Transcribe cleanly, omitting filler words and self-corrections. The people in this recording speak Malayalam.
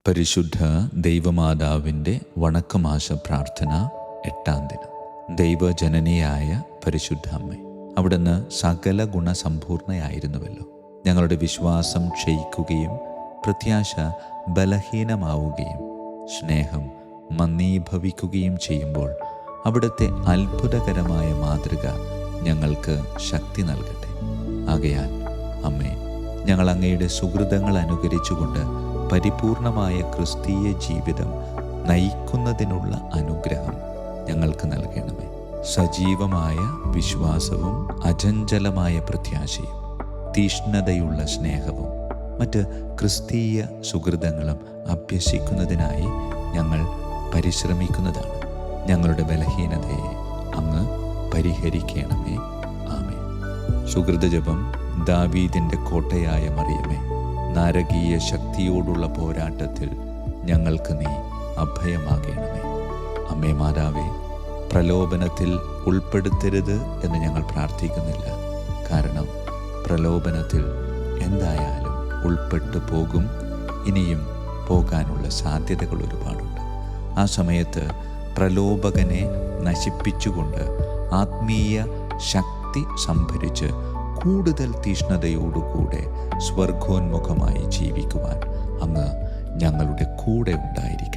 പരിശുദ്ധ ദൈവമാതാവിൻ്റെ വണക്കമാസ പ്രാർത്ഥന 8-ാം ദിനം. ദൈവജനനിയായ പരിശുദ്ധ അമ്മേ, അവിടുന്ന് സകല ഗുണസമ്പൂർണയായിരുന്നുവല്ലോ. ഞങ്ങളുടെ വിശ്വാസം ക്ഷയിക്കുകയും പ്രത്യാശ ബലഹീനമാവുകയും സ്നേഹം മന്ദീഭവിക്കുകയും ചെയ്യുമ്പോൾ അവിടുത്തെ അത്ഭുതകരമായ മാതൃക ഞങ്ങൾക്ക് ശക്തി നൽകട്ടെ. ആകയാൽ അമ്മേ, ഞങ്ങൾ അങ്ങയുടെ സുഹൃതങ്ങൾ അനുകരിച്ചുകൊണ്ട് പരിപൂർണമായ ക്രിസ്തീയ ജീവിതം നയിക്കുന്നതിനുള്ള അനുഗ്രഹം ഞങ്ങൾക്ക് നൽകണമേ. സജീവമായ വിശ്വാസവും അചഞ്ചലമായ പ്രത്യാശയും തീഷ്ണതയുള്ള സ്നേഹവും മറ്റ് ക്രിസ്തീയ സുഹൃതങ്ങളും അഭ്യസിക്കുന്നതിനായി ഞങ്ങൾ പരിശ്രമിക്കുന്നതാണ്. ഞങ്ങളുടെ ബലഹീനതയെ അങ്ങ് പരിഹരിക്കണമേ. ആമേൻ. സുഹൃതജപം. ദാവീദിൻ്റെ കോട്ടയായ മറിയമേ, നാരകീയ ശക്തിയോടുള്ള പോരാട്ടത്തിൽ ഞങ്ങൾക്ക് നീ അഭയമാകണമേ. അമ്മേ മാതാവേ, പ്രലോഭനത്തിൽ ഉൾപ്പെടുത്തരുത് എന്ന് ഞങ്ങൾ പ്രാർത്ഥിക്കുന്നില്ല. കാരണം പ്രലോഭനത്തിൽ എന്തായാലും ഉൾപ്പെട്ടു പോകും. ഇനിയും പോകാനുള്ള സാധ്യതകൾ ഒരുപാടുണ്ട്. ആ സമയത്ത് പ്രലോഭകനെ നശിപ്പിച്ചുകൊണ്ട് ആത്മീയ ശക്തി സംഭരിച്ച് കൂടുതൽ തീഷ്ണതയോടുകൂടെ സ്വർഗോന്മുഖമായി ജീവിക്കുവാൻ അങ്ങ് ഞങ്ങളുടെ കൂടെ ഉണ്ടായിരിക്കും.